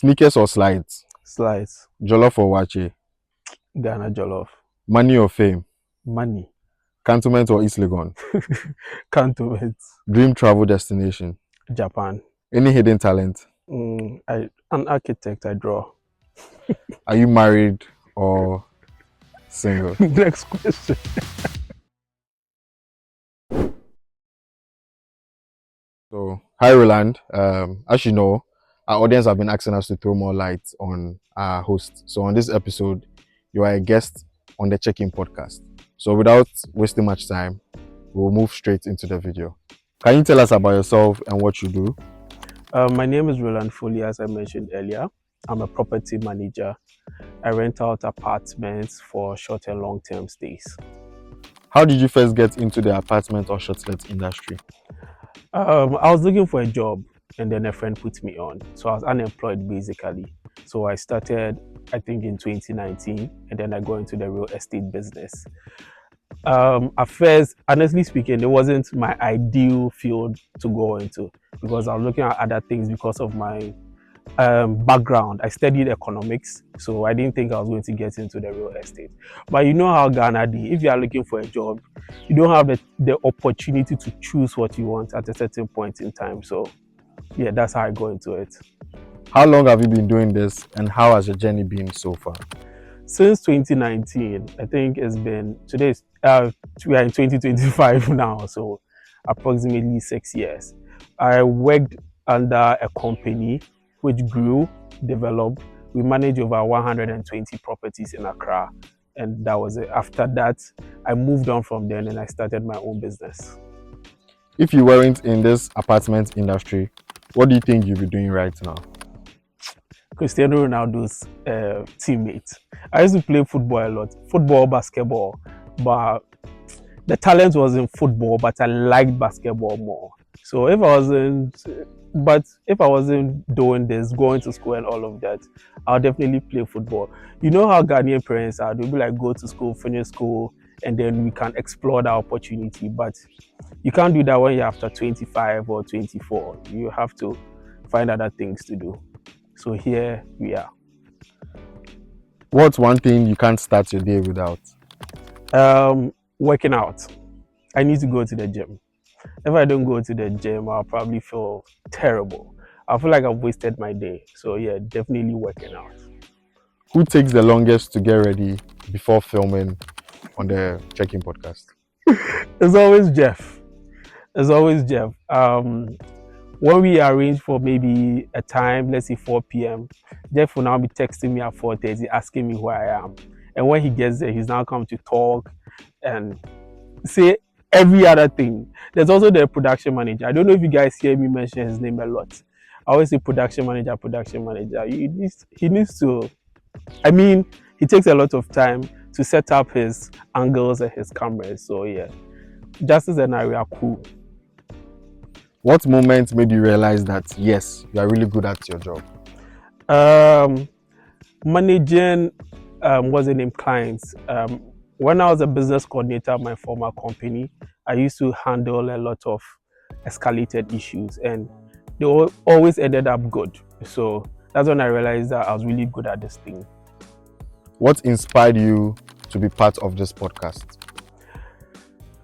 Sneakers or slides? Slides. Jollof or wache? Ghana jollof. Money or fame? Money. Cantonment or East Legon? Cantonment. Dream travel destination? Japan. Any hidden talent? An architect, I draw. Are you married or single? Next question. So, hi Roland. As you know, our audience have been asking us to throw more light on our host. So, on this episode, you are a guest on the Check-In podcast. So, without wasting much time, we'll move straight into the video. Can you tell us about yourself and what you do? My name is Roland Foley, as I mentioned earlier. I'm a property manager. I rent out apartments for short and long-term stays. How did you first get into the apartment or short-let industry? I was looking for a job, and then a friend put me on. So I was unemployed basically. So I started, I think, in 2019, and then I got into the real estate business. At first, honestly speaking, it wasn't my ideal field to go into because I was looking at other things because of my background. I studied economics, so I didn't think I was going to get into the real estate. But you know how Ghana do. If you are looking for a job, you don't have the opportunity to choose what you want at a certain point in time. So yeah, that's how I got into it. How long have you been doing this and how has your journey been so far? Since 2019, I think it's been, today's, we are in 2025 now, so approximately 6 years. I worked under a company which grew, developed. We manage over 120 properties in Accra, and that was it. After that, I moved on from there and I started my own business. If you weren't in this apartment industry, what do you think you'd be doing right now? Cristiano Ronaldo's teammate. I used to play football a lot, football, basketball, but the talent was in football, but I liked basketball more. So if I wasn't doing this, going to school and all of that, I'll definitely play football. You know how Ghanaian parents are, they'll be like, go to school, finish school, and then we can explore that opportunity. But you can't do that when you're after 25 or 24. You have to find other things to do. So here we are. What's one thing you can't start your day without? Working out. I need to go to the gym. If I don't go to the gym, I'll probably feel terrible. I feel like I've wasted my day. So yeah, definitely working out. Who takes the longest to get ready before filming on the Check-In podcast? It's always Jeff. It's always Jeff. When we arrange for maybe a time, let's say 4 p.m., Jeff will now be texting me at 4:30, asking me who I am. And when he gets there, he's now come to talk and say every other thing. There's also the production manager. I don't know if you guys hear me mention his name a lot. I always say production manager, production manager. He needs to, I mean, he takes a lot of time to set up his angles and his cameras. So yeah, Justice and I are cool. What moment made you realize that, yes, you are really good at your job? Managing, what's the name, clients. When I was a business coordinator at my former company, I used to handle a lot of escalated issues and they always ended up good. So that's when I realized that I was really good at this thing. What inspired you to be part of this podcast?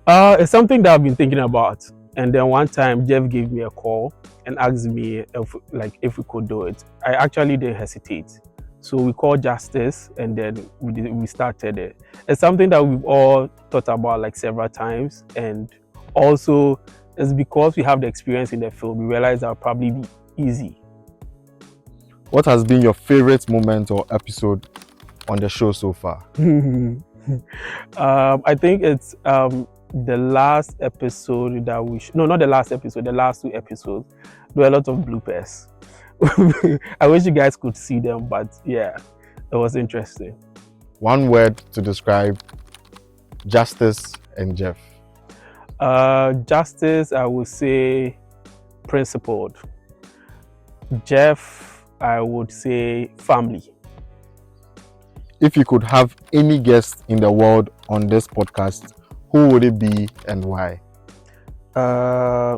It's something that I've been thinking about. And then one time, Jeff gave me a call and asked me if we could do it. I actually didn't hesitate. So we called Justice and then we started it. It's something that we've all thought about like several times. And also, it's because we have the experience in the field, we realized that would probably be easy. What has been your favorite moment or episode on the show so far? I think it's the last episode that not the last episode, the last 2 episodes. There were a lot of bloopers. I wish you guys could see them, but yeah, it was interesting. One word to describe Justice and Jeff. Justice, I would say principled. Jeff, I would say family. If you could have any guest in the world on this podcast, who would it be and why?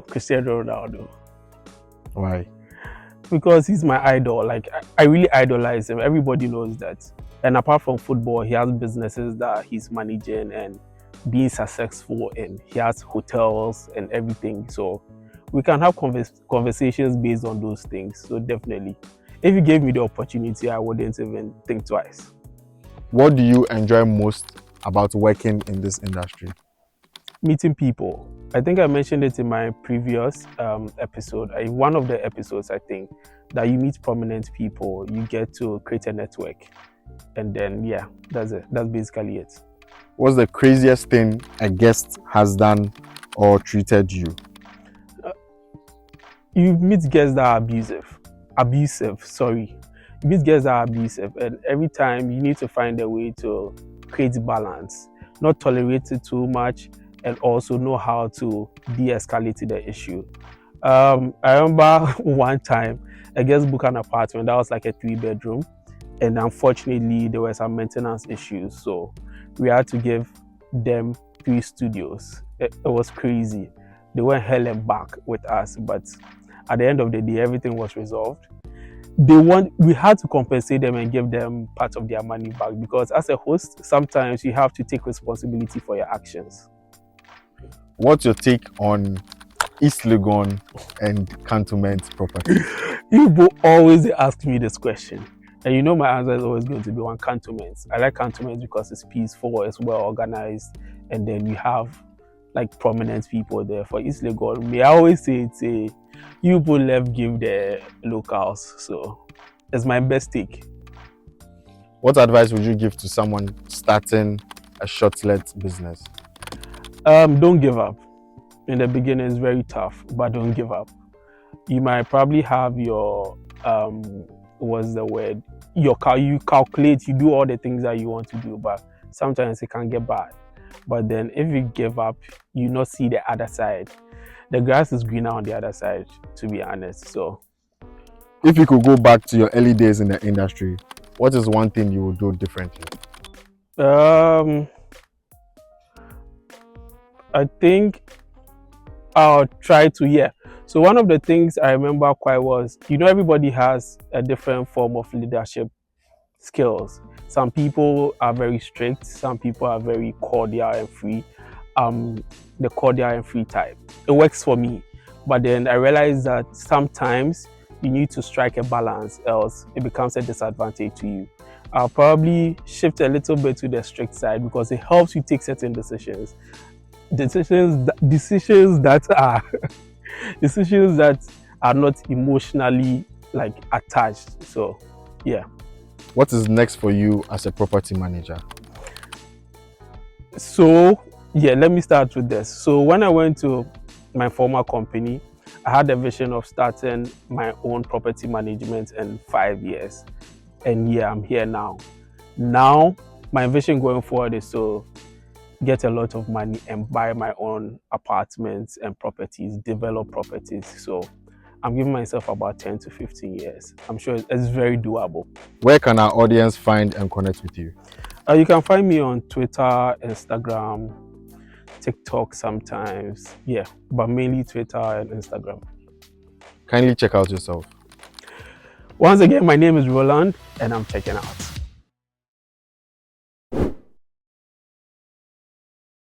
Cristiano Ronaldo. Why? because he's my idol. Like I really idolize him. Everybody knows that. And apart from football, he has businesses that he's managing and being successful in. He has hotels and everything. So we can have conversations based on those things. So definitely, if you gave me the opportunity, I wouldn't even think twice. What do you enjoy most about working in this industry? Meeting people. I think I mentioned it in my previous episode. One of the episodes, I think, that you meet prominent people, you get to create a network. And then, yeah, that's it. That's basically it. What's the craziest thing a guest has done or treated you? You meet guests that are sorry. You meet guests that are abusive, and every time you need to find a way to create balance, not tolerate it too much, and also know how to de-escalate the issue. I remember one time a guest booked an apartment that was like a 3-bedroom, and unfortunately there were some maintenance issues, so we had to give them 3 studios. It was crazy. They went hell and back with us, but at the end of the day, everything was resolved. We had to compensate them and give them part of their money back, because as a host, sometimes you have to take responsibility for your actions. What's your take on East Legon and Cantonment property? You will always ask me this question, and you know my answer is always going to be on Cantonments. I like Cantonments because it's peaceful, it's well organized, and then you have like prominent people there. For East Legon, me I always say it's a you people left give the locals, so it's my best take. What advice would you give to someone starting a shortlet business? Don't give up. In the beginning, it's very tough, but don't give up. You might probably have your what's the word? You calculate, you do all the things that you want to do, but sometimes it can get bad. But then if you give up, you not see the other side. The grass is greener on the other side, to be honest. So if you could go back to your early days in the industry, what is one thing you would do differently? I think I'll try to, yeah. So one of the things I remember quite was, everybody has a different form of leadership skills. Some people are very strict, some people are very cordial and free. The cordial and free type. It works for me. But then I realized that sometimes you need to strike a balance, else it becomes a disadvantage to you. I'll probably shift a little bit to the strict side because it helps you take certain decisions. Decisions that are decisions that are not emotionally like attached. So yeah. What is next for you as a property manager? So yeah, let me start with this. So when I went to my former company, I had a vision of starting my own property management in 5 years. And yeah, I'm here now. Now, my vision going forward is to get a lot of money and buy my own apartments and properties, develop properties. So I'm giving myself about 10 to 15 years. I'm sure it's very doable. Where can our audience find and connect with you? You can find me on Twitter, Instagram, TikTok sometimes. Yeah, but mainly Twitter and Instagram. Kindly check out yourself. Once again, my name is Roland and I'm checking out.